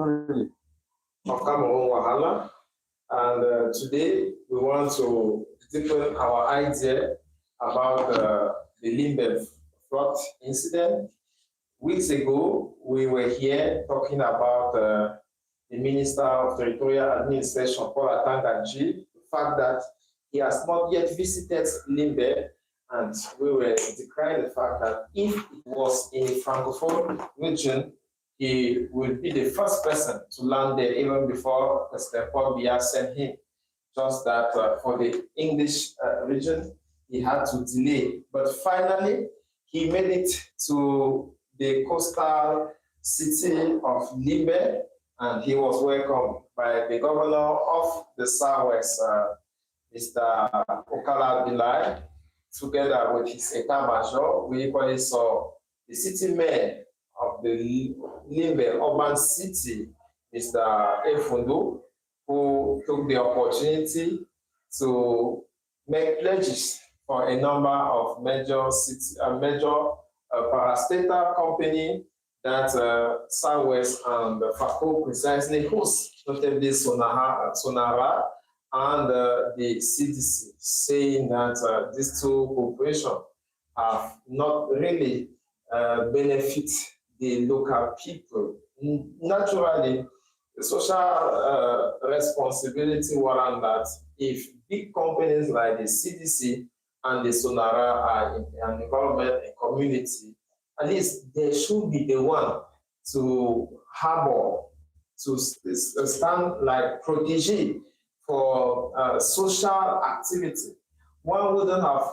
April of Cameroon Wahala. And today we want to deepen our idea about the Limbe flood incident. Weeks ago, we were here talking about the Minister of Territorial Administration, Atanga Nji, the fact that he has not yet visited Limbe, and we were decrying the fact that if it was in a Francophone region, he would be the first person to land there even before President Paul Biya sent him. Just that for the English region, he had to delay. But finally, he made it to the coastal city of Limbe, and he was welcomed by the governor of the Southwest, Mr. Okala Bilai, together with his Etat-Major. We equally saw the city mayor of the Limbe urban city, Mr. Efundu, who took the opportunity to make pledges for a number of major parastatal company that Southwest and FACO precisely host, notably Sonara and the CDC, saying that these two corporations have not really benefit the local people. Naturally, the social responsibility warrant that if big companies like the CDC and the Sonara are in an environment and community, at least they should be the one to harbor, to stand like protege for social activity. One wouldn't have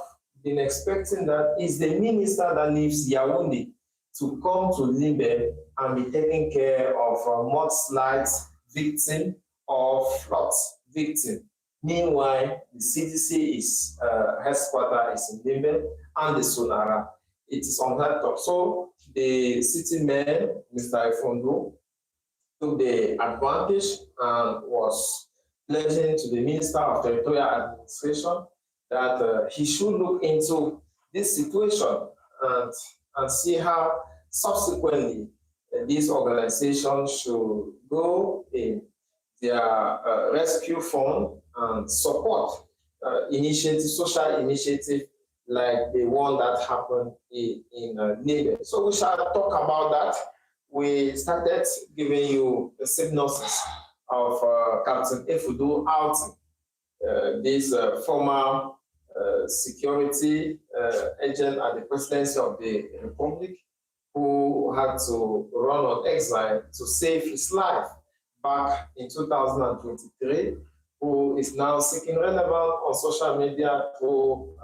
been expecting that it's the minister that leaves Yaoundé to come to Limbe and be taking care of mudslides victim or floods victim. Meanwhile, the CDC is headquarters is in Limbe and the Sonara. It is unheard of. So the city mayor, Mr. Efundu, took the advantage and was pledging to the Minister of Territorial Administration that he should look into this situation and see how subsequently these organizations should go in their rescue fund and support social initiative like the one that happened in Limbe. So we shall talk about that. We started giving you a synopsis of Captain Efundu outing. This former security agent at the presidency of the Republic, who had to run on exile to save his life back in 2023, who is now seeking relevance on social media through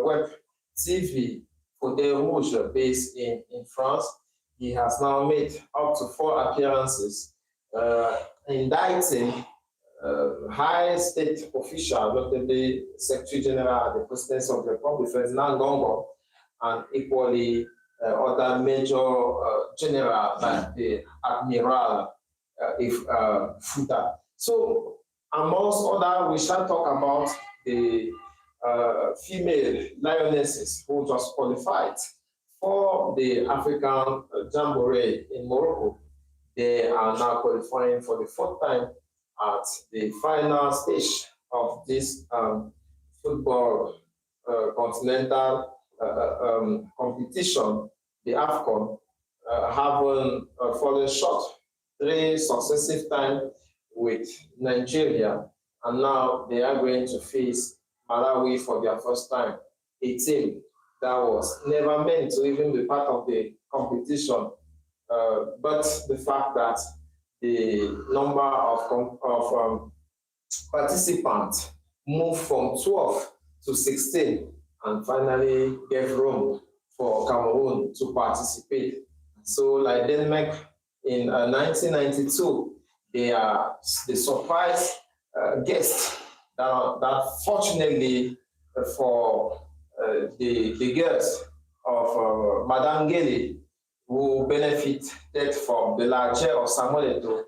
web TV for the Rouge based in France. He has now made up to 4 appearances indicting high state official, notably Secretary General at the Presidency of the Republic, Ferdinand Gongo, and equally other major general like the Admiral Futa. So, amongst other, we shall talk about the female lionesses who just qualified for the African Jamboree in Morocco. They are now qualifying for the 4th time at the final stage of this football continental competition, the AFCON, having fallen short 3 successive times with Nigeria, and now they are going to face Malawi for their first time, a team that was never meant to even be part of the competition. But the fact that the number of participants moved from 12 to 16 and finally gave room for Cameroon to participate. So like Denmark in 1992, they are the surprise guest that fortunately for the girls of Madame Geli, who benefited from the largesse of Samuel Eto'o,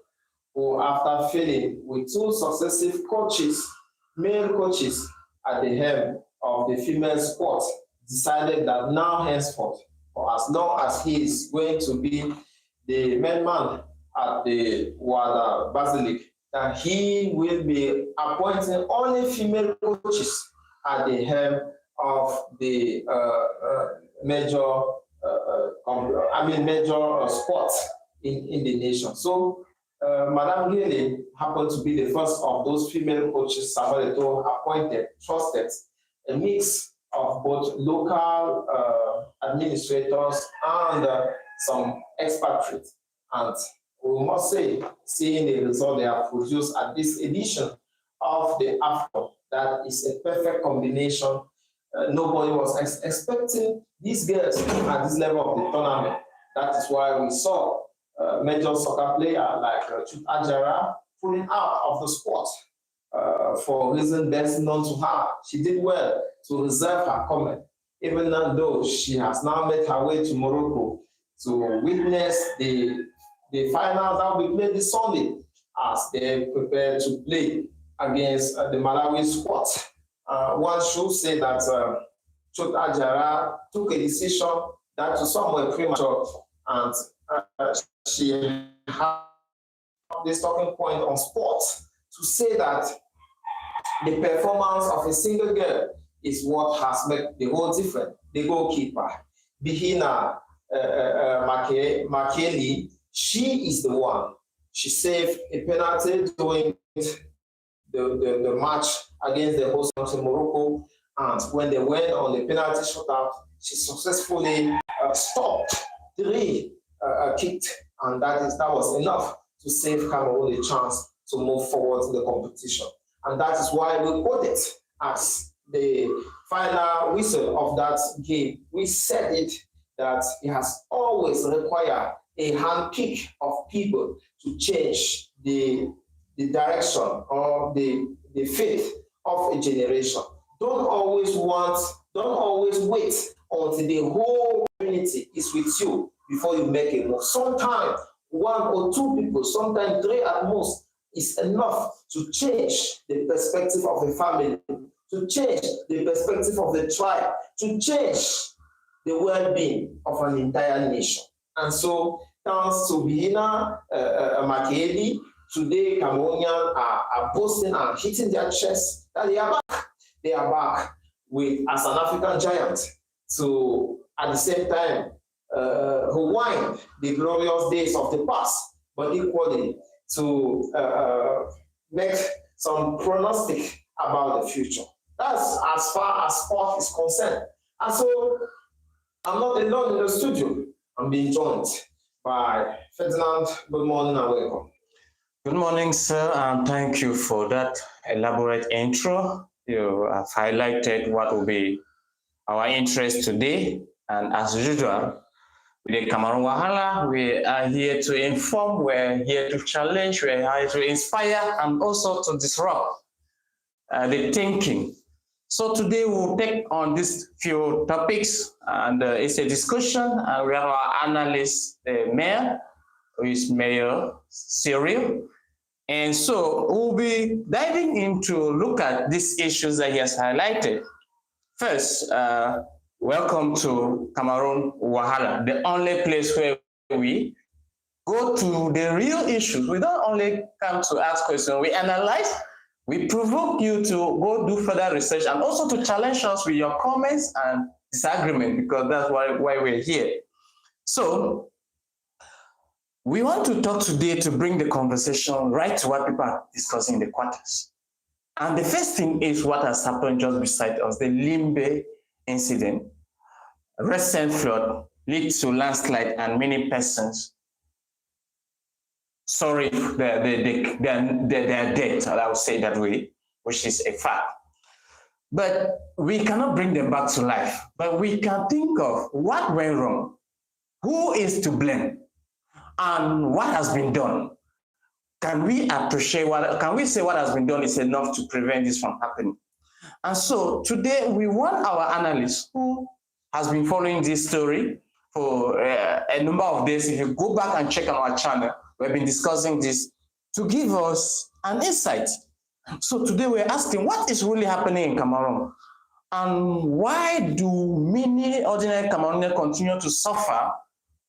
who after failing with 2 successive coaches, male coaches at the helm of the female squad, decided that now henceforth, for as long as he is going to be the main man at the Wada Basilica that he will be appointing only female coaches at the helm of the major sports in the nation. So Madame Gele happened to be the first of those female coaches Samuel Eto'o appointed, trusted, a mix of both local administrators and some expatriates. And we must say, seeing the result they have produced at this edition of the AFCON, that is a perfect combination. Nobody was expecting these girls at this level of the tournament. That is why we saw major soccer player like Chuk Ajara pulling out of the sport for reasons best known to her. She did well to reserve her comment, even though she has now made her way to Morocco to witness the final that will be played this Sunday as they prepare to play against the Malawi squad. One should say that Chuk Ajara took a decision that to some were premature, and she had this talking point on sports to say that the performance of a single girl is what has made the whole difference. The goalkeeper, Bihina Makeli, she is the one. She saved a penalty during the match against the host country Morocco, and when they went on the penalty shootout, she successfully stopped 3 kicked, and that was enough to save Cameroon a chance to move forward in the competition. And that is why we quote it as the final whistle of that game. We said it that it has always required a handpick of people to change the direction or the fate of a generation. Don't always wait until the whole community is with you before you make a move. Sometimes 1 or 2 people, sometimes 3 at most, is enough to change the perspective of a family, to change the perspective of the tribe, to change the well-being of an entire nation. And so, thanks to Bihina Makeli, today Cameroonians are boasting and hitting their chests that they are back. They are back as an African giant to, at the same time, rewind the glorious days of the past, but equally to make some prognostic about the future. That's as far as sport is concerned. And so I'm not alone in the studio. I'm being joined by Ferdinand. Good morning and welcome. Good morning, sir, and thank you for that elaborate intro. You have highlighted what will be our interest today, and as usual, with the Cameroon Wahala, we are here to inform, we're here to challenge, we're here to inspire, and also to disrupt the thinking. So today we'll take on these few topics, and it's a discussion, and we have our analyst, the mayor, who is Mayor Cyril. And so we'll be diving into look at these issues that he has highlighted. First, welcome to Cameroon Wahala, the only place where we go to the real issues. We don't only come to ask questions, we analyze, we provoke you to go do further research and also to challenge us with your comments and disagreement, because that's why we're here. So we want to talk today to bring the conversation right to what people are discussing in the quarters. And the first thing is what has happened just beside us, the Limbe incident. Recent flood lead to landslide and many persons, sorry, they're dead, I would say that way, which is a fact. But we cannot bring them back to life, but we can think of what went wrong, who is to blame, and what has been done. Can we appreciate can we say what has been done is enough to prevent this from happening? And so today we want our analyst who has been following this story for a number of days. If you go back and check on our channel, we've been discussing this, to give us an insight. So today we're asking what is really happening in Cameroon, and why do many ordinary Cameroonians continue to suffer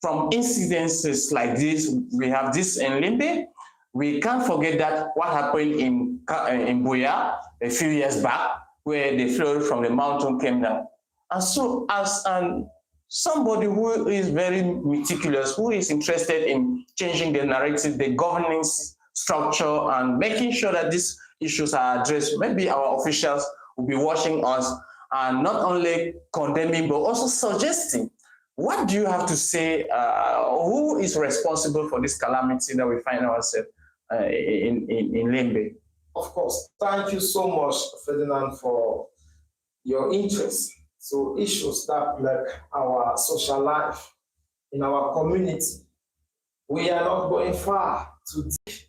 from incidences like this, we have this in Limbe. We can't forget that what happened in Boya a few years back, where the flood from the mountain came down. And so as somebody who is very meticulous, who is interested in changing the narrative, the governance structure, and making sure that these issues are addressed, maybe our officials will be watching us and not only condemning, but also suggesting. What do you have to say? Who is responsible for this calamity that we find ourselves in Limbe? Of course. Thank you so much, Ferdinand, for your interest. So issues that like our social life in our community, we are not going far today.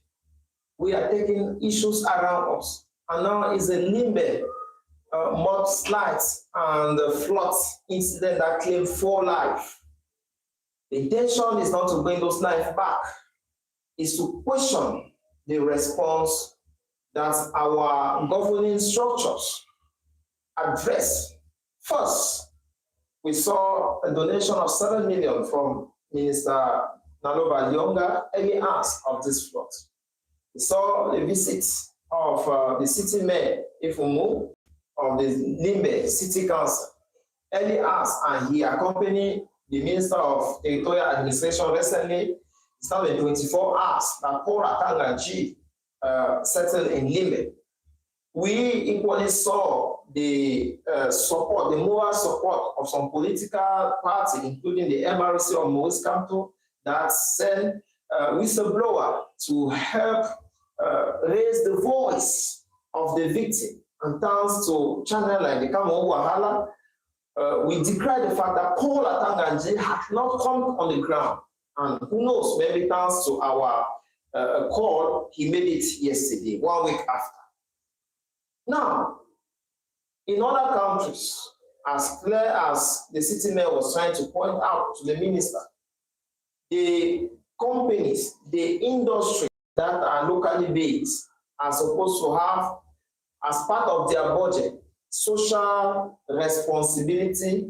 We are taking issues around us. And now is a Limbe mudslides and the flood incident that claimed 4 lives. The intention is not to bring those lives back, is to question the response that our governing structures address. First, we saw a donation of 7 million from Minister Naloba Lyonga early hours of this flood. We saw the visit of the city mayor, Ifumu, of the Limbe City Council early hours, and he accompanied the Minister of Territorial Administration recently. It's now been 24 hours that Paul Atanga Nji settled in Limbe. We equally saw the support, the moral support of some political parties, including the MRC of Maurice Kamto, that sent whistleblower to help raise the voice of the victim. And thanks to channel like the Cameroon Wahala, we decry the fact that Paul Atanga Nji had not come on the ground. And who knows, maybe thanks to our call, he made it yesterday, 1 week after. Now, in other countries, as clear as the city mayor was trying to point out to the minister, the companies, the industry that are locally based are supposed to have, as part of their budget, social responsibility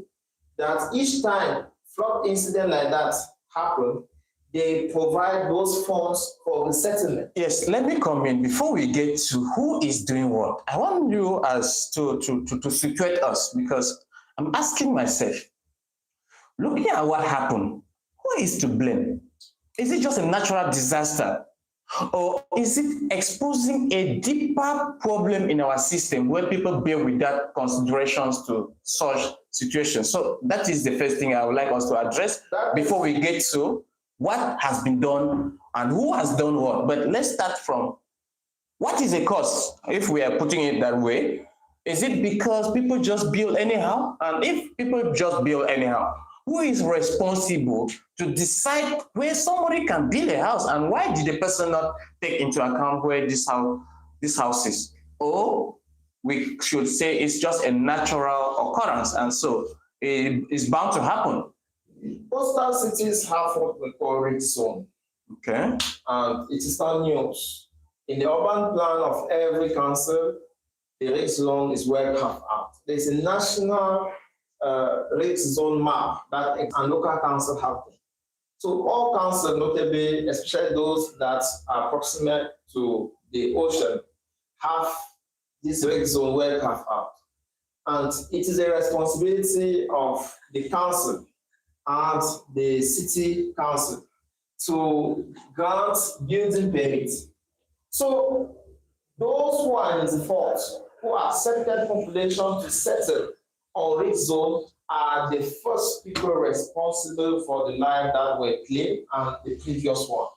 that each time flood incident like that happen, they provide those funds for resettlement. Yes, let me come in. Before we get to who is doing what, I want you as to situate us, because I'm asking myself, looking at what happened, who is to blame? Is it just a natural disaster? Or is it exposing a deeper problem in our system where people bear without considerations to such situations? So that is the first thing I would like us to address before we get to what has been done and who has done what. But let's start from what is the cause, if we are putting it that way. Is it because people just build anyhow? And if people just build anyhow, who is responsible to decide where somebody can build a house, and why did the person not take into account where this house is? Or we should say it's just a natural occurrence, and so it is bound to happen. Coastal cities have what we call risk zone. Okay. And it is not news. In the urban plan of every council, the risk zone is well carved out. There's a national risk zone map that a local council have. So all councils, notably, especially those that are proximate to the ocean, have this risk zone well carved out. And it is a responsibility of the council and the city council to grant building permits. So those who are in default, who accepted population to settle on risk zone, are the first people responsible for the life that were claimed and the previous one.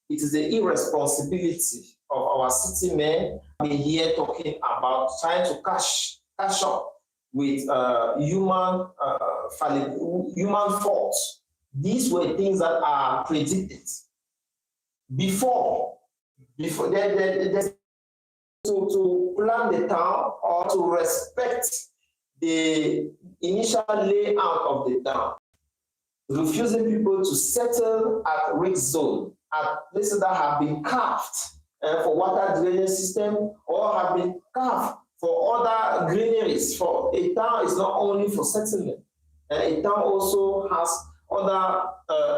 It is the irresponsibility of our city men here talking about trying to catch up with human faults. These were things that are predicted before to plan the town or to respect the initial layout of the town, refusing people to settle at risk zone, at places that have been carved for water drainage system or have been carved for other greeneries. For a town is not only for settlement, a town also has other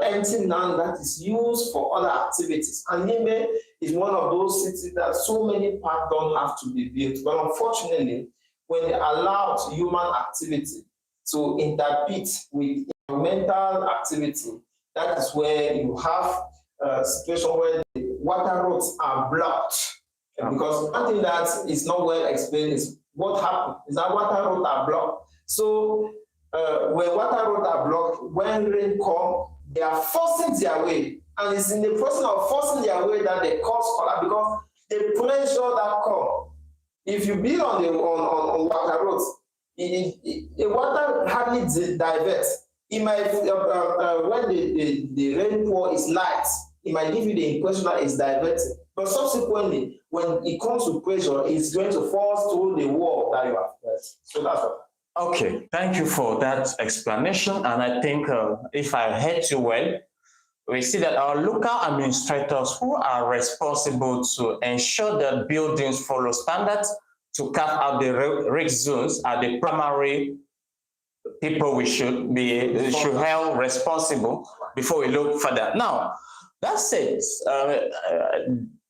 empty land that is used for other activities. And Limbe is one of those cities that so many parks don't have to be built. But unfortunately, when they allow human activity to interpret with environmental activity, that is where you have a situation where the water roads are blocked. Because one thing that is not well explained is what happened is that water roads are blocked. So when water roads are blocked, when rain comes, they are forcing their way. And it's in the process of forcing their way that they cause collapse because the pressure that comes. If you build on the water roads, the water hardly diverts. It might, when the rainfall is light, it might give you the impression that it's diverted. But subsequently, when it comes to pressure, it's going to force through the wall that you have pressed. So that's what. Okay, thank you for that explanation. And I think if I heard you well, we see that our local administrators who are responsible to ensure that buildings follow standards to carve out the risk zones are the primary people we should held responsible before we look further. Now, that said,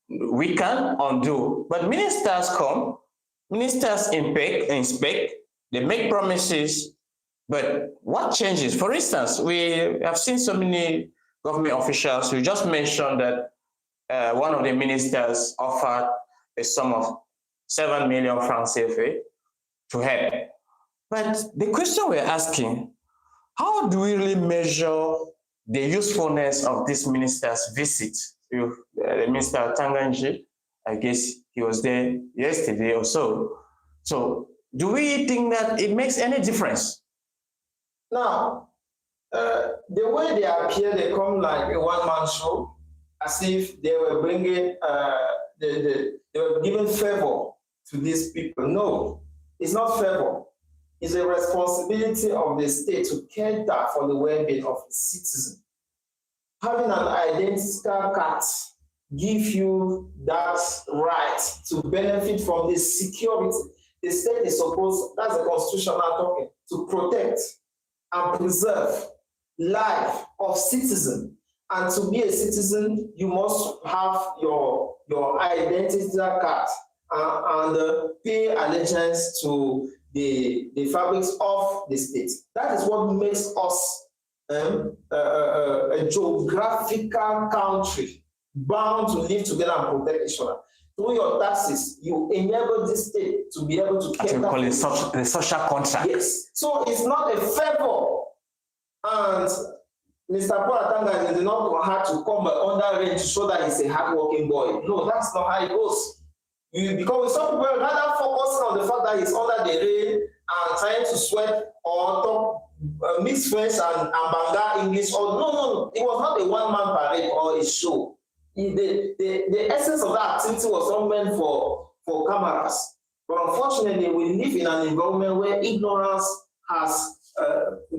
we can undo, but ministers come, ministers inspect, they make promises, but what changes? For instance, we have seen so many government officials who just mentioned that one of the ministers offered a sum of 7 million francs CFA to help. But the question we're asking, how do we really measure the usefulness of this minister's visit? Minister Atanga Nji, I guess he was there yesterday or so. So do we think that it makes any difference? Now, the way they appear, they come like a one-man show, as if they were bringing, they were giving favor to these people. No, it's not favor. It's a responsibility of the state to care for the well-being of its citizens. Having an identical card gives you that right to benefit from this security. The state is supposed, that's the constitutional talking, to protect and preserve life of citizens. And to be a citizen, you must have your identity card and pay allegiance to the fabrics of the state. That is what makes us a geographical country bound to live together and protect each other. Through your taxes, you enable this state to be able to care. We call it the social contract. Yes. So it's not a favor. And Mr. Paul Atanga did not have to come under rain to show that he's a hardworking boy. No, that's not how it goes. Because some people rather focusing on the fact that he's under the rain and trying to sweat or talk mixed French and Banga English. Or no. It was not a one-man parade or a show. The essence of that activity was not meant for cameras. But unfortunately, we live in an environment where ignorance has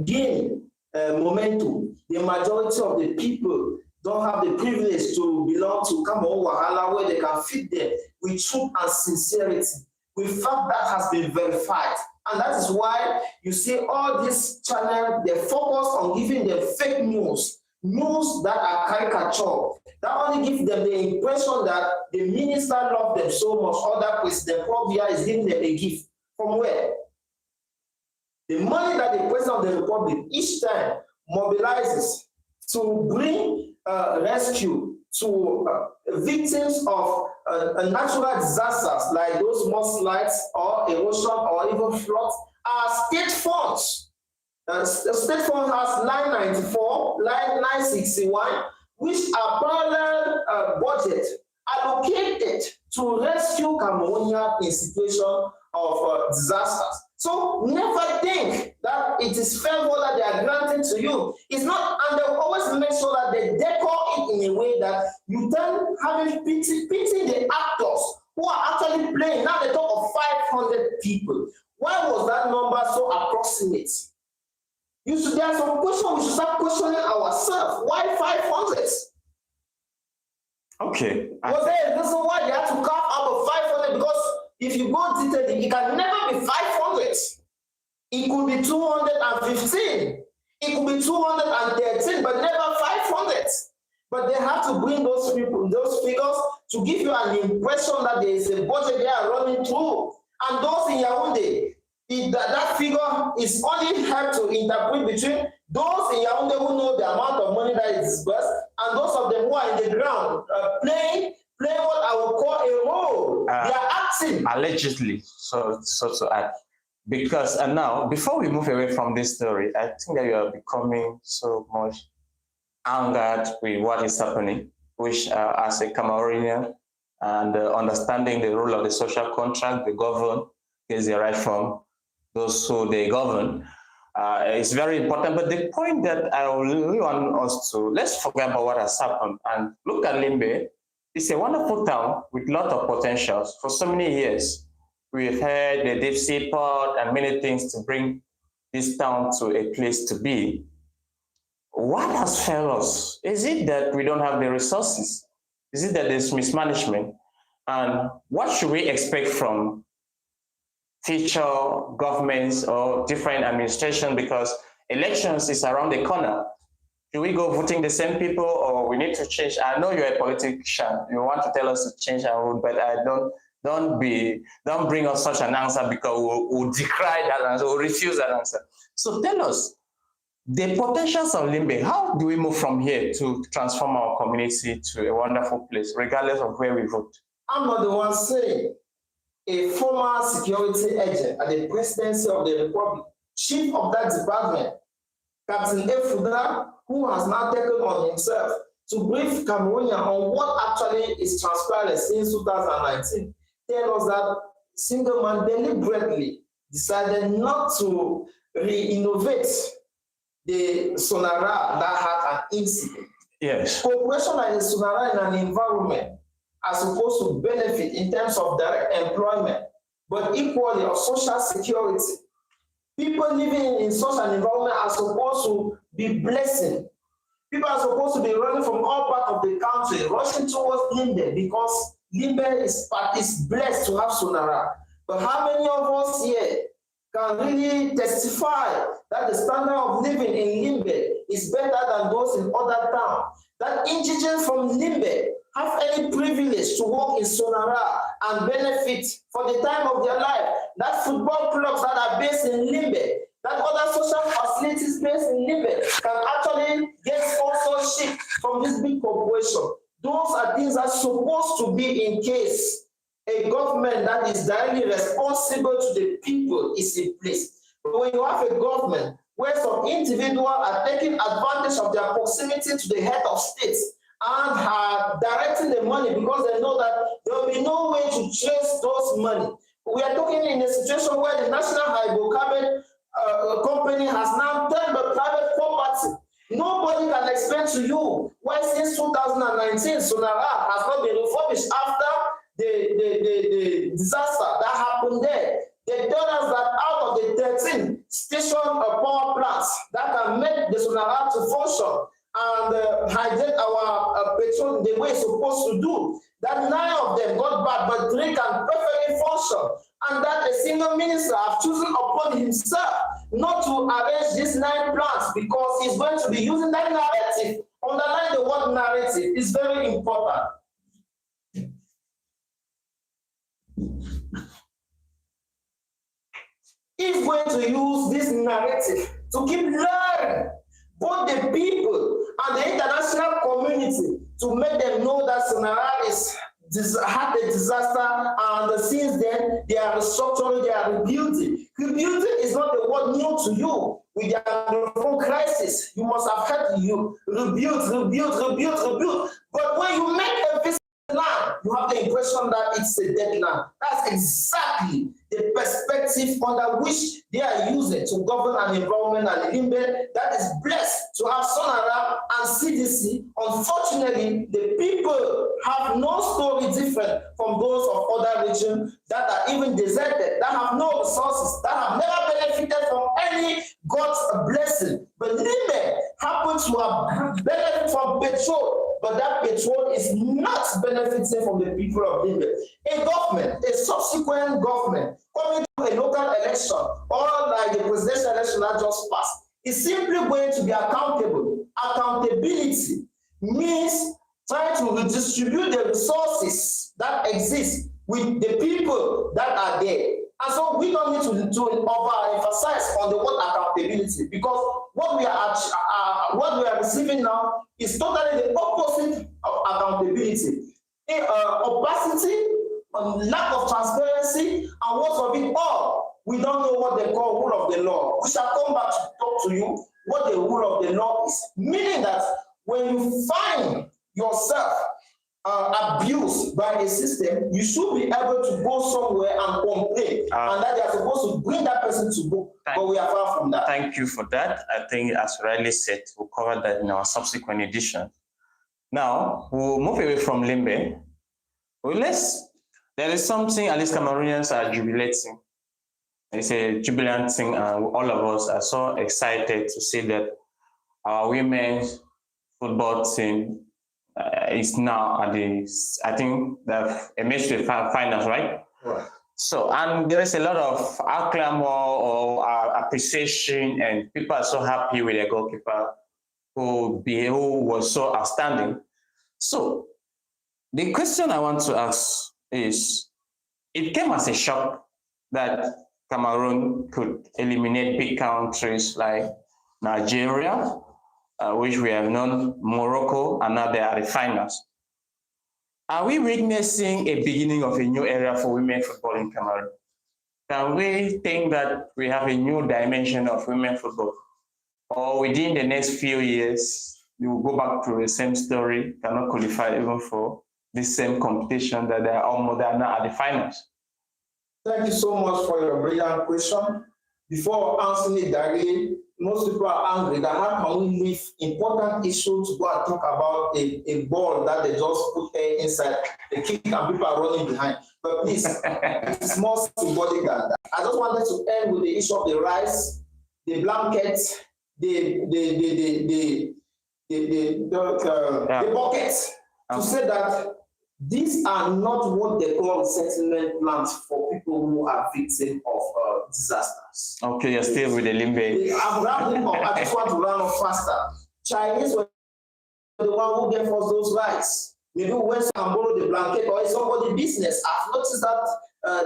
gained momentum. The majority of the people don't have the privilege to belong to Cameroon Wahala, where they can feed them with truth and sincerity. With fact that has been verified. And that is why you see all these channels, they focus on giving them fake news that are caricature. That only gives them the impression that the minister loved them so much, or that President Probia is giving them a gift. From where? The money that the President of the Republic each time mobilizes to bring rescue to victims of natural disasters like those mudslides or erosion or even floods are state funds. The state fund has 994, 961, which are parallel budget allocated to rescue Cameroonians in situation of disasters. So never think that it is favor that they are granting to you. It's not, and they will always make sure that they decor it in a way that you then having pity the actors who are actually playing. Now they talk of 500 people. Why was that number so approximate? There are some questions we should start questioning ourselves. Why 500? Okay. Was there a reason why they had to carve out of 500? Because if you go detail, it can never be 500. It could be 215. It could be 213, but never 500. But they have to bring those people, those figures, to give you an impression that there is a budget they are running through. And those in Yaoundé, that figure is only helped to interpret between those in Yaoundé who know the amount of money that is disbursed and those of them who are in the ground playing what I would call a role. They are acting. Allegedly, so to add. Because now, before we move away from this story, I think that you are becoming so much angered with what is happening, which as a Cameroonian and understanding the role of the social contract, the govern is the right from those who they govern, is very important. But the point that I really want us to, let's forget about what has happened and look at Limbe. It's a wonderful town with a lot of potentials. For so many years, we've had the deep sea port and many things to bring this town to a place to be. What has failed us? Is it that we don't have the resources? Is it that there's mismanagement? And what should we expect from future governments or different administration? Because elections is around the corner. Do we go voting the same people, or we need to change? I know you're a politician. You want to tell us to change our road, but I don't bring us such an answer, because we'll decry that answer, we'll refuse that answer. So tell us the potentials of Limbe. How do we move from here to transform our community to a wonderful place, regardless of where we vote? I'm not the one saying. A former security agent at the presidency of the Republic, chief of that department, Captain Efuda, who has now taken on himself to brief Cameroonians on what actually is transpiring since 2019, tell us that single man deliberately decided not to re-innovate the Sonara that had an incident. Yes. Cooperation like the Sonara in an environment are supposed to benefit in terms of direct employment, but equally of social security. People living in such an environment are supposed to be blessing. People are supposed to be running from all parts of the country, rushing towards Limbe, because Limbe is blessed to have Sonara. But how many of us here can really testify that the standard of living in Limbe is better than those in other towns? That indigents from Limbe have any privilege to work in Sonara and benefit for the time of their life? That football clubs that are based in Limbe, that other social facilities based in Limbe can actually get sponsorship from this big corporation. Those are things that are supposed to be in case a government that is directly responsible to the people is in place. But when you have a government where some individuals are taking advantage of their proximity to the head of states and are directing the money because they know that there will be no way to trace those money. We are talking in a situation where the National Hydrocarbon Company has now turned the private property. Nobody can explain to you why since 2019 Sonara has not been refurbished after the disaster that happened there. They told us that out of the 13 station power plants that can make the Sonara to function and hydrate our petrol the way it's supposed to do, that 9 of them got bad, but 3 can perfectly function. And that a single minister has chosen upon himself not to arrange these 9 plants because he's going to be using that narrative. Underline the word narrative, is very important. He's going to use this narrative to keep luring both the people and the international community to make them know that Sonara had a disaster, and since then they are restructuring, they are rebuilding. Rebuilding is not a word new to you. With the Anglophone crisis, you must have heard you rebuild. But when you make a visit land, you have the impression that it's a dead land. That's exactly the perspective under which they are using to govern an environment and Limbe that is blessed to have Sonara and CDC. Unfortunately, the people have no story different from those of other regions that are even deserted, that have no resources, that have never benefited from any God's blessing. But Limbe happens to have benefited from petrol, but that petrol is not benefiting from the people of Limbe. A government, a subsequent government, coming to a local election, or like the presidential election that just passed, is simply going to be accountable. Accountability means trying to redistribute the resources that exist with the people that are there. And so we don't need to overemphasize on the word accountability, because what we are receiving now is totally the opposite of accountability. Opacity, lack of transparency, and worst of it all, we don't know what they call rule of the law. We shall come back to talk to you what the rule of the law is, meaning that when you find yourself abused by a system, you should be able to go somewhere and complain, and that they are supposed to bring that person to book. But we are far from that. Thank you for that. I think, as rightly said, we'll cover that in our subsequent edition. Now, we'll move away from Limbe. Well, there is something at least Cameroonians are jubilating. It's a jubilant thing, and all of us are so excited to see that our women's football team is now at the, I think, the MHA finals, right? Right. So, and there is a lot of acclaim or appreciation, and people are so happy with their goalkeeper who was so outstanding. So, the question I want to ask is, it came as a shock that Cameroon could eliminate big countries like Nigeria, which we have known, Morocco, and now they are the finals. Are we witnessing a beginning of a new era for women football in Cameroon? Can we think that we have a new dimension of women football? Or within the next few years, we will go back to the same story, cannot qualify even for this same competition that they are now at the finals? Thank you so much for your brilliant question. Before answering it directly, most people are angry that how can we leave important issues to go and talk about a ball that they just put air inside the kick and people are running behind. But please, it's more symbolic than that. I just wanted to end with the issue of the rice, the blankets, the buckets, to say that these are not what they call settlement plans for people who are victims of disasters. Okay, you're still with the Limbe. I'm rounding up. I just want to round up faster. Chinese were the one who gave us those rights. Maybe we went and borrowed the blanket, or it's somebody's business. I've noticed that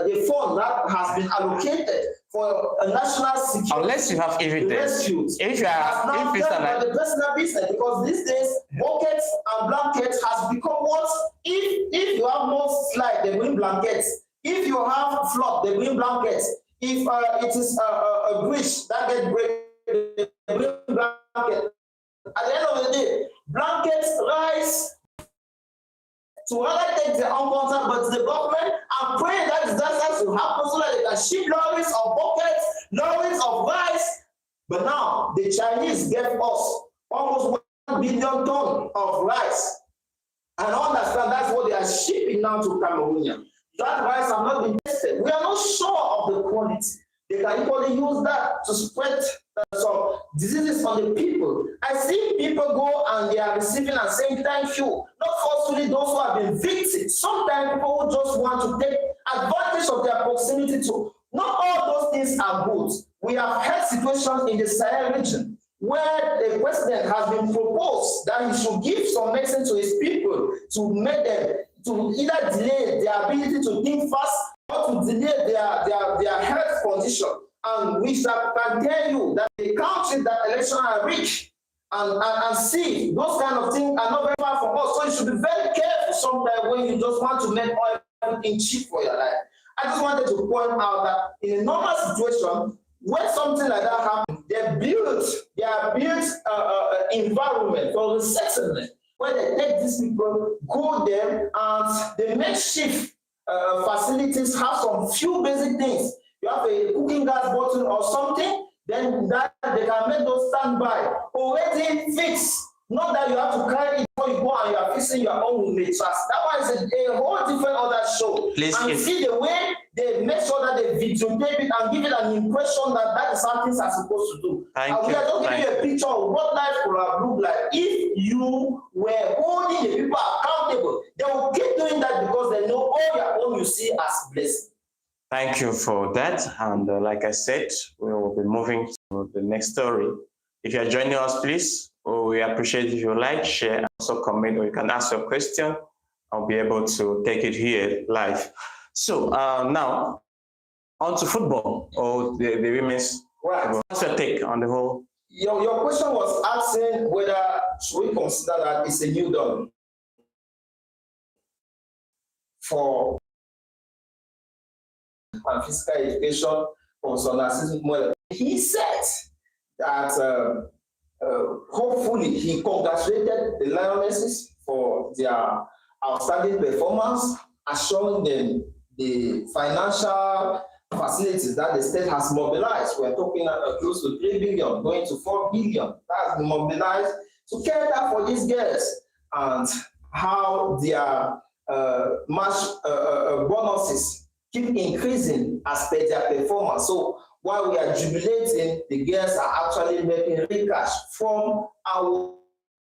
the fund that has been allocated for a national security, unless you have evidence, if you are, if it's like the personal business, because these days buckets and blankets has become what? If you have mudslide, they bring blankets. If you have flood, they bring blankets. If it is a bridge that gets break, they bring blankets. At the end of the day, blankets rise to rather take the unwanted, but the government and pray that disasters will happen so that they can ship lorries of buckets, lorries of rice. But now the Chinese gave us almost 1 billion tons of rice. And I understand that's what they are shipping now to Cameroon. That rice have not been tested. We are not sure of the quality. They can equally use that to spread some diseases on the people. I see people go and they are receiving and saying thank you. Not forcefully those who have been victims. Sometimes people who just want to take advantage of their proximity to. Not all those things are good. We have had situations in the Sahel region where the president has been proposed that he should give some medicine to his people to make them to either delay their ability to think fast or to delay their health condition. And we can tell you that the country that election are rich and see those kind of things are not very far from us. So you should be very careful sometimes when you just want to make everything cheap for your life. I just wanted to point out that in a normal situation, when something like that happens, they build environment for resettlement, where they take these people, go there, and they make shift facilities have some few basic things. You have a cooking gas bottle or something, then that they can make those standby already fixed. Not that you have to carry it before you go and you are fixing your own matrix. That one is a whole different other show. Please, and see the way they make sure that they videotape it and give it an impression that that is something things are supposed to do. Thank and you. we are just giving you a picture of what life could have looked like if you were holding the people accountable. They will keep doing that because they know all your own you see as blessing. Thank you for that. And like I said, we will be moving to the next story. If you are joining us, please, we appreciate if you like, share, and also comment, or you can ask your question. I'll be able to take it here live. So now, on to football, or the women's. Right. What's your take on the whole? Your question was asking whether should we consider that it's a new dawn for physical education for some assistant model. He said that hopefully he congratulated the Lionesses for their outstanding performance, assuring them the financial facilities that the state has mobilized. We're talking close to 3 billion, going to 4 billion. That's been mobilized to cater for these girls, and how their bonuses keep increasing as per their performance. So while we are jubilating, the girls are actually making real cash from our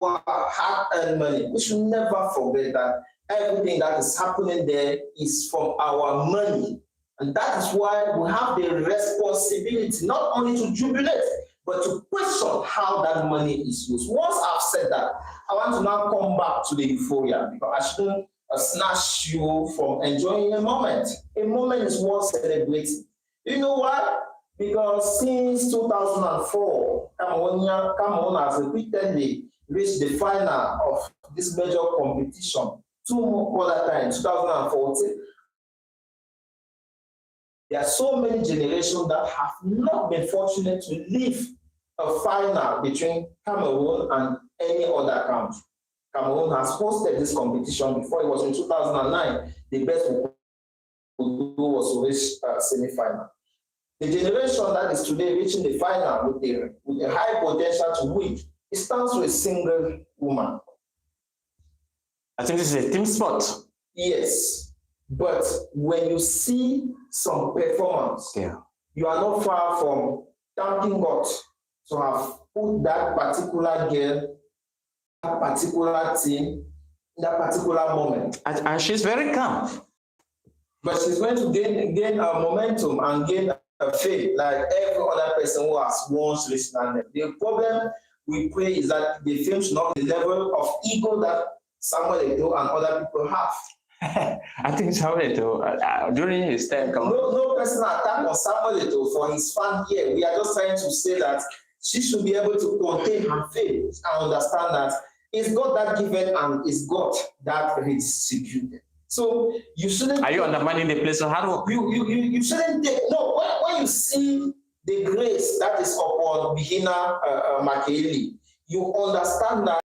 hard-earned money. We should never forget that everything that is happening there is from our money. And that is why we have the responsibility not only to jubilate, but to question how that money is used. Once I've said that, I want to now come back to the euphoria, because I shouldn't snatch you from enjoying a moment. A moment is worth celebrating. You know why? Because since 2004, Cameroon has repeatedly reached the final of this major competition. 2 other times, 2014. There are so many generations that have not been fortunate to live a final between Cameroon and any other country. Cameroon has hosted this competition before. It was in 2009. The best we could do was to reach semi-final. The generation that is today reaching the final with a high potential to win, it stands to a single woman. I think this is a team sport. Yes, but when you see some performance, you are not far from thanking God to have put that particular girl, that particular team, that particular moment. And she's very calm. But she's going to gain momentum and gain faith like every other person who has once reached that. The problem we pray is that the film should not be the level of ego that Samuel Eto'o and other people have. I think Samuel Eto'o, during his time, no personal attack on Samuel Eto'o for his fan here. We are just trying to say that she should be able to contain her faith and understand that it's God that given and it's God that redistributed. So you shouldn't. Are you undermining the place of hard work? You shouldn't take no. When you see the grace that is upon Bihina Makeli, you understand that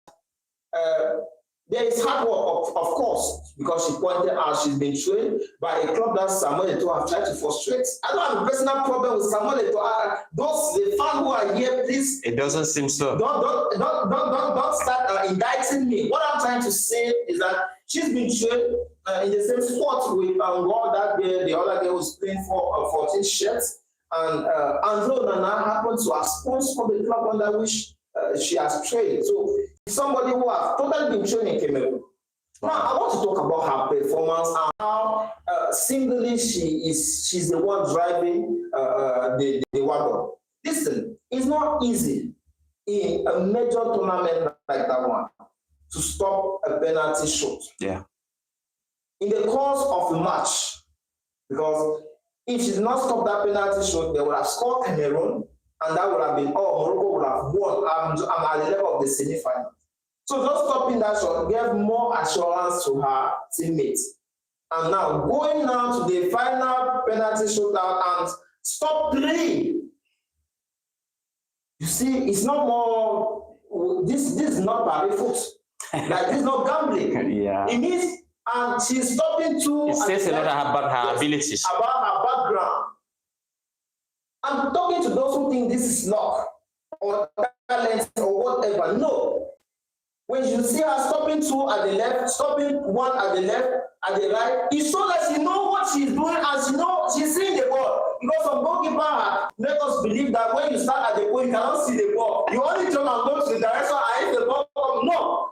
there is hard work, of course, because she pointed out she's been trained by a club that Samuel Eto'o have tried to frustrate. I don't have a personal problem with Samuel Eto'o. Those the fans who are here, please. It doesn't seem so. Don't start indicting me. What I'm trying to say is that she's been trained in the same sport with God that the other girl was playing for 14 shirts, and Andrew Nana happened to have sponsored the club under which she has trained. So somebody who has totally been trained in Cameroon. Now I want to talk about her performance and how singly she's the one driving the wagon. Listen, it's not easy in a major tournament like that one to stop a penalty shot. Yeah. In the course of the match, because if she did not stop that penalty shot, they would have scored Cameroon, and that would have been Morocco would have won. I'm at the level of the semi-final. So just stopping that shot gave more assurance to her teammates. And now going now to the final penalty shootout and stop play. You see, it's not more. This is not barefoot. Like this is not gambling. Yeah. It means, and she's stopping to. It says a lot about her abilities. About her background. I'm talking to those who think this is luck or talent or whatever. No. When you see her stopping 2 at the left, stopping 1 at the left, at the right, it's so that she knows what she's doing and she knows she's seeing the ball. Because some goalkeeper make us believe that when you start at the goal, you cannot see the ball. You only turn and go to the direction and if the ball comes. No.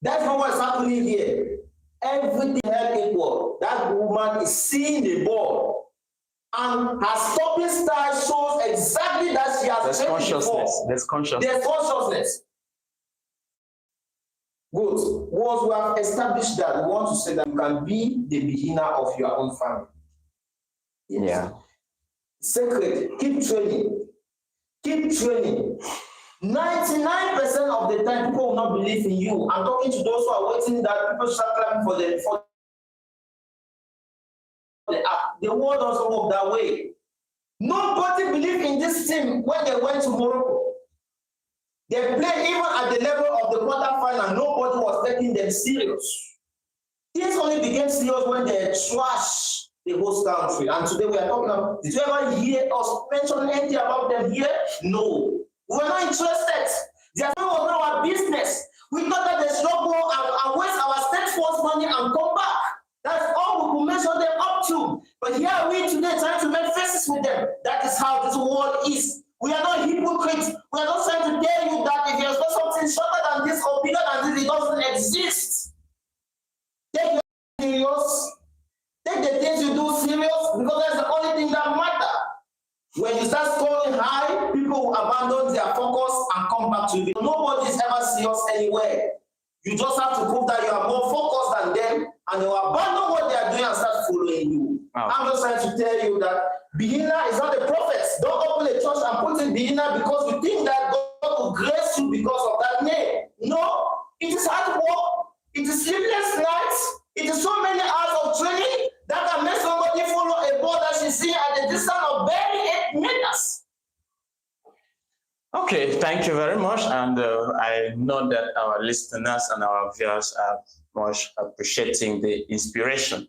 That's not what's happening here. Everything held equal. That woman is seeing the ball. And her stopping style shows exactly that she has There's consciousness. There's consciousness. There's consciousness. Good. Once we have established that, we want to say that you can be the beginner of your own family. Yes. Yeah. Secret. Keep training. Keep training. 99% of the time, people will not believe in you. I'm talking to those who are waiting that people start clapping for the app. The world doesn't work that way. Nobody believed in this team when they went to Morocco. They played even at the level of the quarterfinal. Nobody was taking them serious. Things only became serious when they trashed the host country. And today we are talking about, did you ever hear us mention anything about them here? No. We were not interested. Their was not our business. We thought that they should not go and waste our state force money and come back. That's all we could measure them up to. But here are we today trying to make faces with them. That is how this world is. We are not hypocrites. We are not trying to tell you that if there's not something shorter than this or bigger than this, it doesn't exist. Take your serious. Take the things you do serious, because that's the only thing that matters. When you start scoring high, people will abandon their focus and come back to you. Nobody is ever serious anywhere. You just have to prove that you are more focused than them, and they will abandon what they are doing and start following you. Wow. I'm just trying to tell you that beginner is not a prophet. Don't open a church and put in beginner because you think that God will grace you because of that name. No, it is hard work. It is sleepless nights. It is so many hours of training that can make somebody follow a ball that she's seeing at a distance of barely 8 meters. Okay, thank you very much. And I know that our listeners and our viewers are much appreciating the inspiration.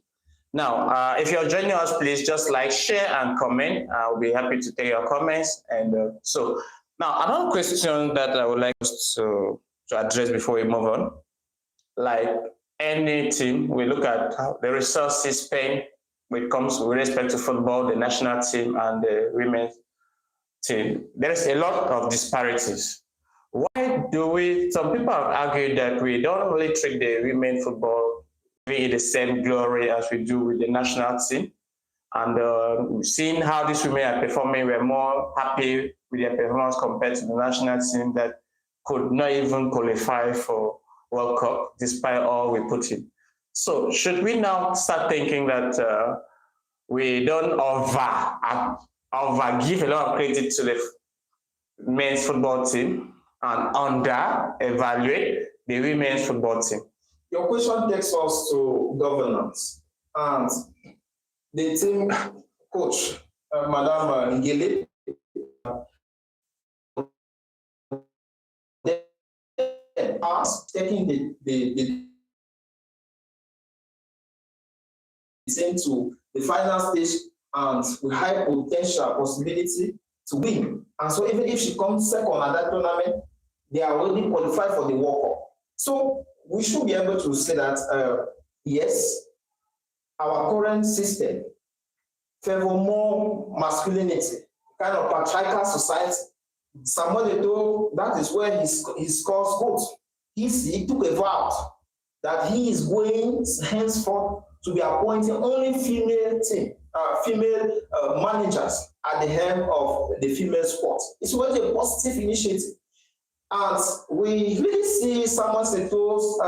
Now, if you're joining us, please just like, share, and comment. I'll be happy to take your comments. And so now, another question that I would like us to address before we move on, like any team, we look at how the resources spent when it comes with respect to football, the national team and the women's team. There's a lot of disparities. Why do some people have argued that we don't really treat the women football in the same glory as we do with the national team? And seeing how these women are performing, we're more happy with their performance compared to the national team that could not even qualify for World Cup despite all we put in. So should we now start thinking that we don't give a lot of credit to the men's football team and under-evaluate the women's football team? Your question takes us to governance. And the team coach, Madame Ngele, taking the team to the final stage and with high potential possibility to win. And so even if she comes second at that tournament, they are already qualified for the World Cup. So we should be able to say that, yes, our current system favor more masculinity, kind of patriarchal society. Samuel Eto'o, that is where he scores goals. He took a vow that he is going henceforth to be appointing only female managers at the helm of the female squad. It's always a positive initiative. And we really see Samuel Eto'o's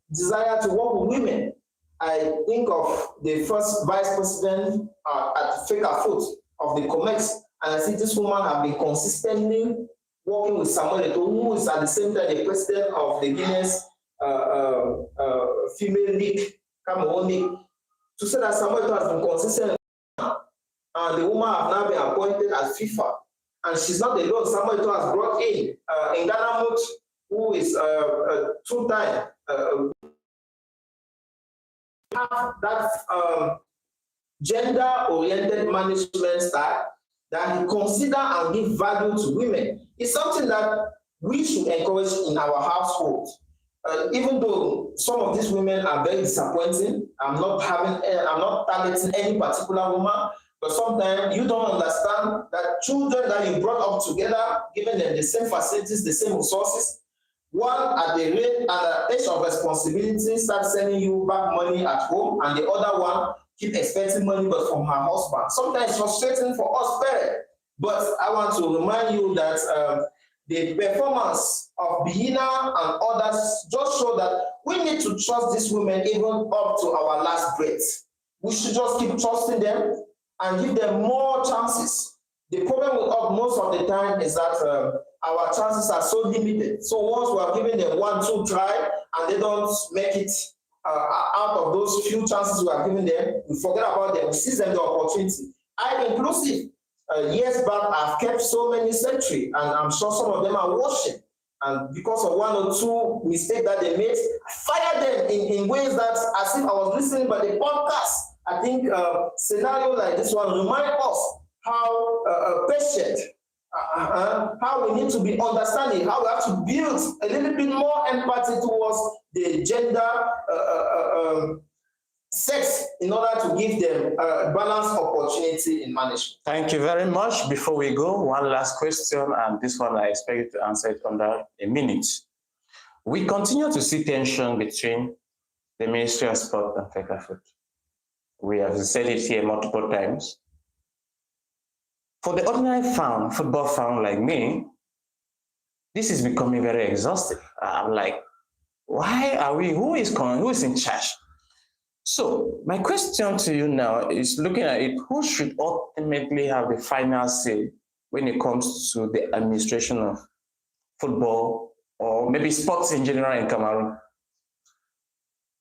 desire to work with women. I think of the first vice president at Fecafoot of the COMEX, and I see this woman have been consistently working with Samuel Eto'o, who is at the same time the president of the Guinness Female League, Cameroon League, to say that Samuel Eto'o has been consistent. And the woman has now been appointed as FIFA. And she's not alone. Samuel Eto'o has brought in Ngana Mut, who is a two-time have that gender-oriented management style that he consider and give value to women. It's something that we should encourage in our household. Even though some of these women are very disappointing, I'm not targeting any particular woman, but sometimes you don't understand that children that you brought up together, giving them the same facilities, the same resources, one at the age of responsibility starts sending you back money at home, and the other one keep expecting money, but from her husband. Sometimes it's frustrating for us parents. But I want to remind you that the performance of Bihina and others just show that we need to trust these women even up to our last breath. We should just keep trusting them and give them more chances. The problem with us most of the time is that our chances are so limited. So once we are giving them 1-2 try and they don't make it out of those few chances we are giving them, we forget about them, we seize them the opportunity. I inclusive. Years back, I've kept so many century, and I'm sure some of them are watching. And because of 1 or 2 mistakes that they made, I fired them in ways that, as if I was listening by the podcast. I think scenario like this one remind us how patient, how we need to be understanding, how we have to build a little bit more empathy towards the gender sex in order to give them balanced opportunity in management. Thank you very much. Before we go, one last question, and this one I expect you to answer it under a minute. We continue to see tension between the Ministry of Sport and FECAFOOT. We have said it here multiple times. For the ordinary fan, football fan like me, this is becoming very exhausting. I'm like, why are we, who is in charge? So my question to you now is looking at it, who should ultimately have the final say when it comes to the administration of football or maybe sports in general in Cameroon?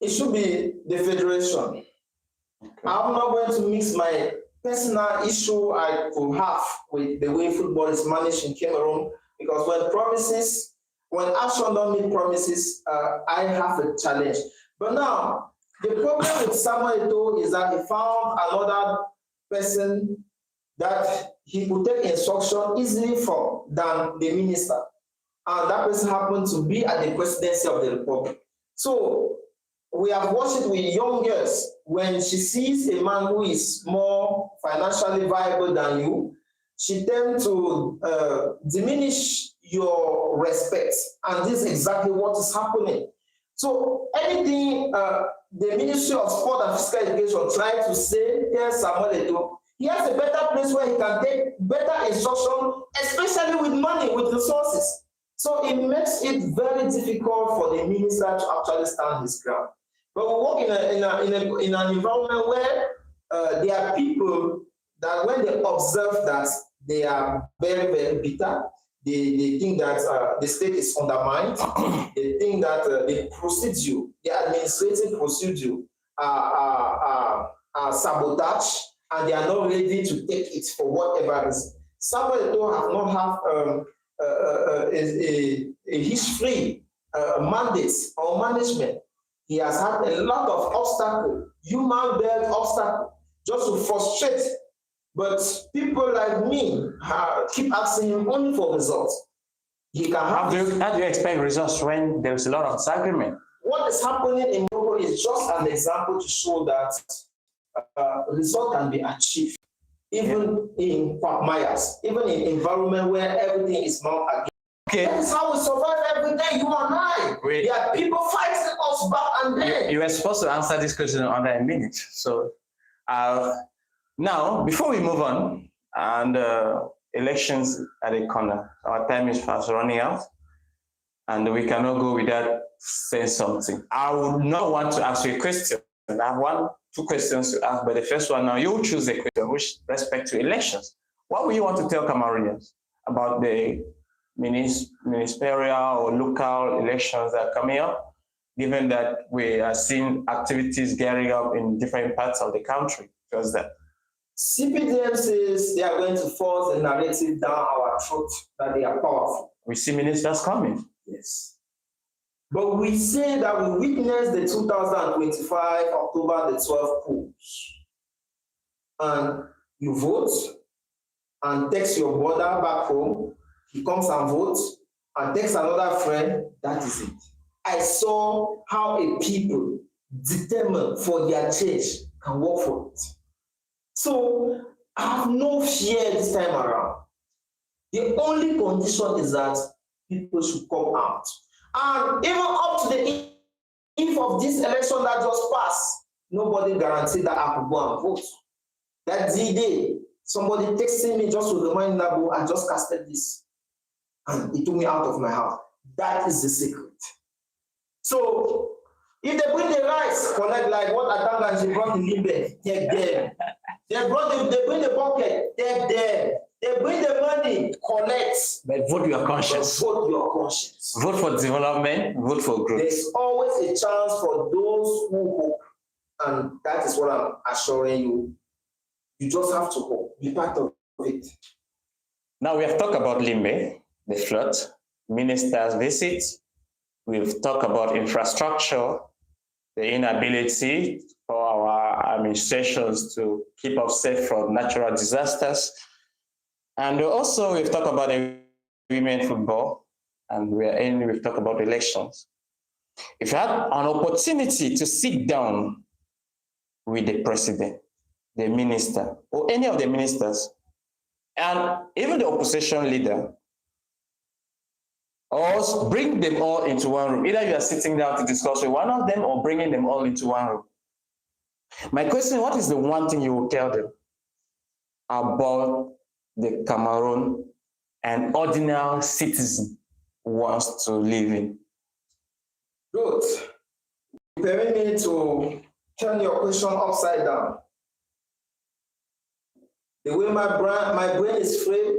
It should be the federation. Okay. I'm not going to mix my personal issue I could have with the way football is managed in Cameroon, because when action don't meet promises, I have a challenge. But now, the problem with Samuel Eto'o is that he found another person that he could take instruction easily from than the minister. And that person happened to be at the presidency of the republic. So we have watched it with young girls. When she sees a man who is more financially viable than you, she tends to diminish your respect. And this is exactly what is happening. So anything the Ministry of Sport and Physical Education tries to say, yes, Samuel Eto'o, he has a better place where he can take better instruction, especially with money, with resources. So it makes it very difficult for the minister to actually stand his ground. But we work in an environment where there are people that when they observe that they are very, very bitter, they think that the state is undermined. They think that the procedure, the administrative procedure are sabotage, and they are not ready to take it for whatever reason. Samuel Eto'o have not have a history, mandates or management. He has had a lot of obstacles, human-built obstacles, just to frustrate. But people like me keep asking him only for results. He can have. How do you expect results when there's a lot of disagreement? What is happening in Morocco is just an example to show that result can be achieved, even in quagmires, even in environment where everything is not against. Okay. That is how we survive every day, you and I. There are people fighting us back and then. You were supposed to answer this question under a minute. So now, before we move on, and elections at the corner, our time is fast running out, and we cannot go without saying something. I would not want to ask you a question. I have 2 questions to ask, but the first one now, you choose a question with respect to elections. What would you want to tell Cameroonians about the ministerial or local elections that are coming up, given that we are seeing activities gearing up in different parts of the country? Just that. CPDM says they are going to force the narrative down our throat that they are powerful. We see ministers coming. Yes. But we say that we witnessed the 2025 October the 12th polls. And you vote and text your brother back home. He comes and votes and takes another friend. That is it. I saw how a people determined for their change can work for it. So I have no fear this time around. The only condition is that people should come out. And even up to the eve of this election that just passed, nobody guaranteed that I could go and vote. That day, somebody texted me just to remind me that I just casted this. And it took me out of my house. That is the secret. So, if they bring the rice, collect like what Atanga Nji brought in Limbe, take them. They bring the bucket, take them. They bring the money, collect. But vote your conscience. Vote your conscience. Vote for development, vote for growth. There's always a chance for those who hope. And that is what I'm assuring you. You just have to hope. Be part of it. Now we have talked about Limbe, the flood, ministers' visit. We've talked about infrastructure, the inability for our administrations to keep us safe from natural disasters. And also we've talked about women football, and we've talked about elections. If you had an opportunity to sit down with the president, the minister, or any of the ministers, and even the opposition leader, or bring them all into one room. Either you are sitting down to discuss with one of them or bringing them all into one room. My question, what is the one thing you will tell them about the Cameroon an ordinary citizen wants to live in? Good. Permit me to turn your question upside down. The way my brain is framed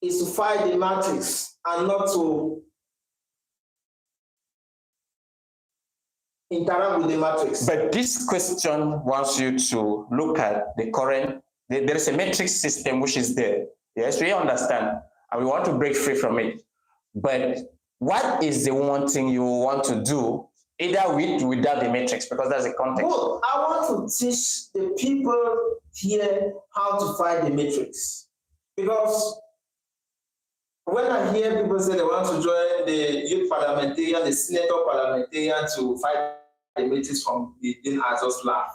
is to fight the matrix and not to interact with the matrix. But this question wants you to look at the current, there is a matrix system which is there. Yes, we understand, and we want to break free from it. But what is the one thing you want to do, either with or without the matrix, because that's the context? Good. I want to teach the people here how to fight the matrix. Because when I hear people say they want to join the youth parliamentarian, the senator parliamentarian to fight the matrix from within, I just laugh.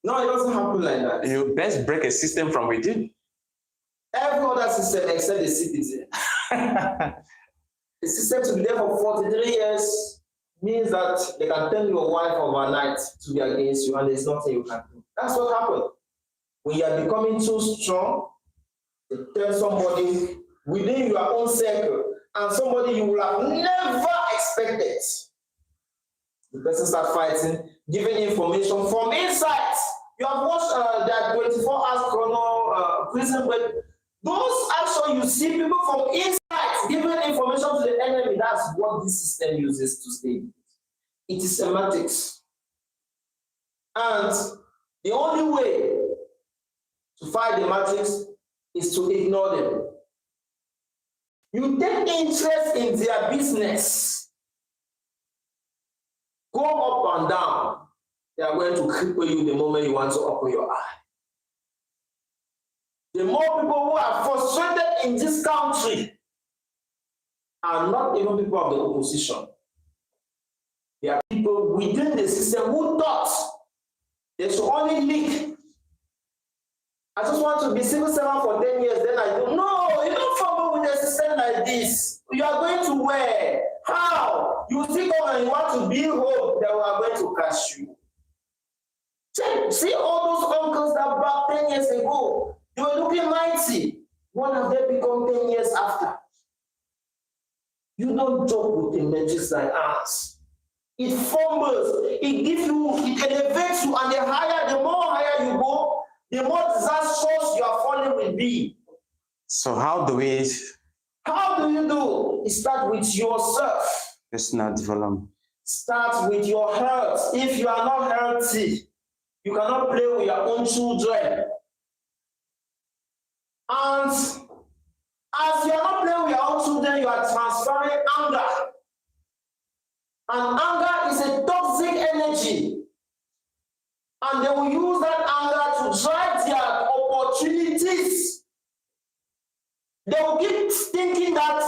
No, it doesn't happen like that. You best break a system from within. Every other system except the citizen. The system to be there for 43 years means that they can tell your wife overnight to be against you and there's nothing you can do. That's what happened. When you are becoming too strong, you tell somebody within your own circle and somebody you will have never expected. The person starts fighting, giving information from inside. You have watched that 24 hours chrono prison break. Those actions you see people from inside giving information to the enemy, that's what this system uses to stay. It is semantics. And the only way to fight the matrix is to ignore them. You take interest in their business. Go up and down. They are going to cripple you the moment you want to open your eye. The more people who are frustrated in this country are not even people of the opposition. They are people within the system who thought they should only leak. I just want to be civil servant for 10 years, then I do. No, you don't follow with a system like this. You are going to where? How? You think and you want to build hope that we are going to catch you. See all those uncles that back 10 years ago, they were looking mighty. One of them become 10 years after. You don't joke with the matrix like us. It fumbles, it gives you, it elevates you, and the more higher you go, the more disastrous your falling will be. So how do we? How do you do? It starts with yourself. Personal development. Start with your health. If you are not healthy, you cannot play with your own children. And as you are not playing with your own children, you are transferring anger. And anger is a toxic energy. And they will use that anger to drive their opportunities. They will keep thinking that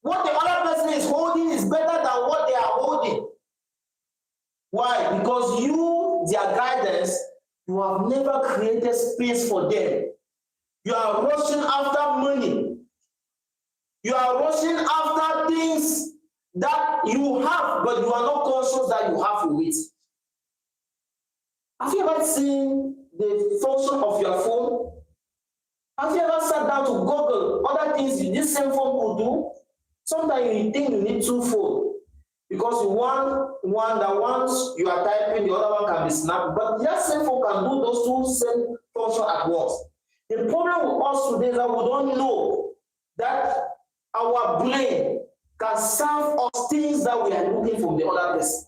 what the other person is holding is better than what they are holding. Why? Because you, their guidance, you have never created space for them. You are rushing after money. You are rushing after things that you have, but you are not conscious that you have with it. Have you ever seen the function of your phone? Have you ever sat down to Google other things this same phone could do? Sometimes you think you need two phones because you want one that once you are typing, the other one can be snapped. But that same phone can do those two same functions at once. The problem with us today is that we don't know that our brain can serve us things that we are looking from the other person.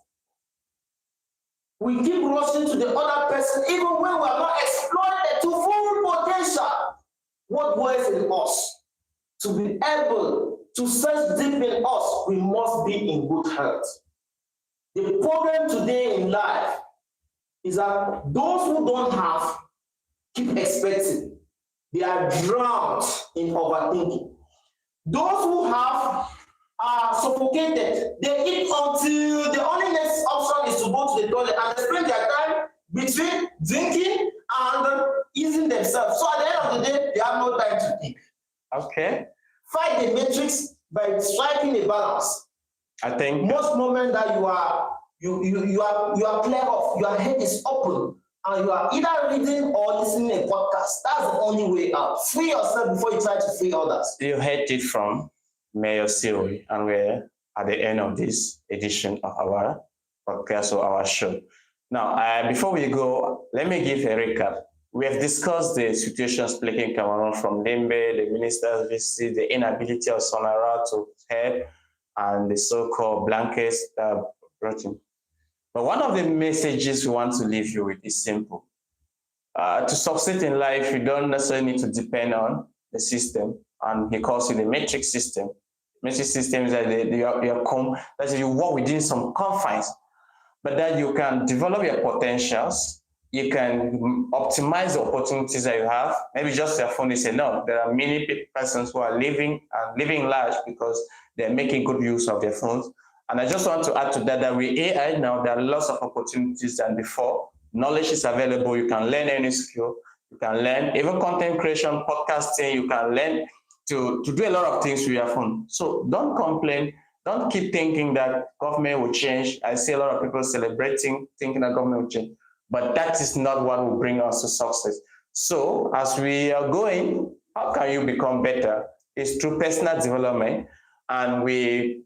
We keep rushing to the other person even when we are not exploited to full potential. What dwells in us? To be able to search deep in us, we must be in good health. The problem today in life is that those who don't have keep expecting. They are drowned in overthinking. Those who have are suffocated. They eat until the only next option is to go to the toilet, and they spend their time between drinking and easing themselves. So at the end of the day, they have no time to think. Okay. Fight the matrix by striking a balance. I think Most moments that you are clear off, your head is open, and you are either reading or listening to a podcast. That's the only way out. Free yourself before you try to free others. you heard it from Mayor Siri, and we're at the end of this edition of our podcast or our show. Now, before we go, let me give a recap. We have discussed the situations plaguing Cameroon from Limbe, the minister's visit, the inability of Sonara to help, and the so-called blankets brought in. But one of the messages we want to leave you with is simple. To succeed in life, you don't necessarily need to depend on the system, and he calls it the matrix system. Matrix system is that you work within some confines, but that you can develop your potentials, you can optimize the opportunities that you have. Maybe just your phone is enough. There are many persons who are living large because they're making good use of their phones. And I just want to add to that with AI now, there are lots of opportunities than before. Knowledge is available. You can learn any skill. You can learn even content creation, podcasting. You can learn to do a lot of things with your phone. So don't complain. Don't keep thinking that government will change. I see a lot of people celebrating, thinking that government will change. But that is not what will bring us to success. So as we are going, how can you become better? It's through personal development. And we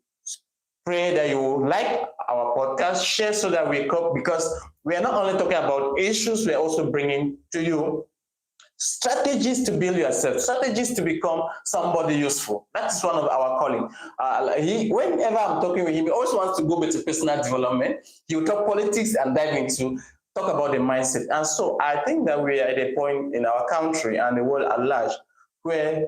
pray that you will like our podcast, share so that we cope, because we are not only talking about issues, we are also bringing to you strategies to build yourself, strategies to become somebody useful. That's one of our calling. Whenever I'm talking with him, he always wants to go back to personal development. He will talk politics and dive into talk about the mindset. And so I think that we are at a point in our country and the world at large where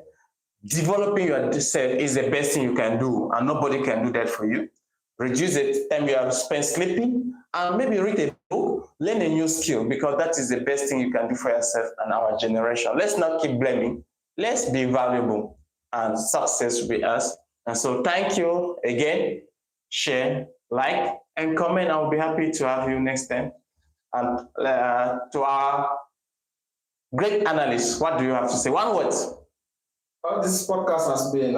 developing yourself is the best thing you can do, and nobody can do that for you. Reduce the time you have spent sleeping, and maybe read a book, learn a new skill, because that is the best thing you can do for yourself and our generation. Let's not keep blaming. Let's be valuable, and success will be us. And so thank you again. Share, like, and comment. I'll be happy to have you next time. And to our great analysts, what do you have to say? One word. This podcast has been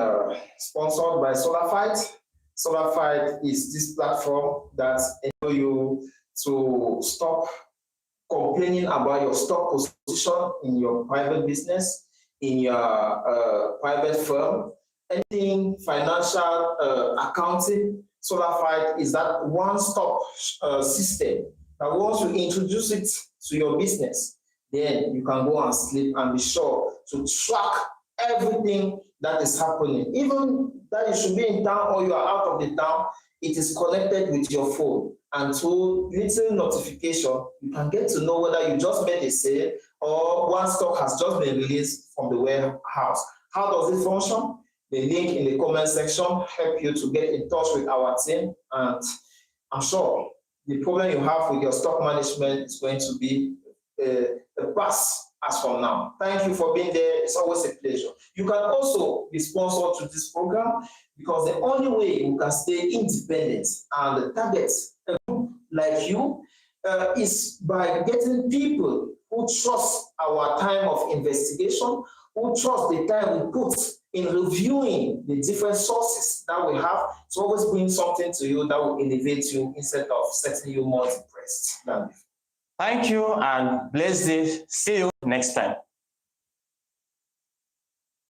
sponsored by SolarFight. SolarFight is this platform that enables you to stop complaining about your stock position in your private business, in your private firm, anything financial, accounting. SolarFight is that one-stop system that once you introduce it to your business, then you can go and sleep and be sure to track everything that is happening. Even that you should be in town or you are out of the town, it is connected with your phone. And through little notification, you can get to know whether you just made a sale or one stock has just been released from the warehouse. How does it function? The link in the comment section help you to get in touch with our team. And I'm sure the problem you have with your stock management is going to be a pass as from now. Thank you for being there. It's always a pleasure. You can also be sponsored to this program, because the only way you can stay independent and target a group like you is by getting people who trust our time of investigation, who trust the time we put in reviewing the different sources that we have to always bring something to you that will elevate you instead of setting you more depressed than before. Thank you and blessed day. See you next time.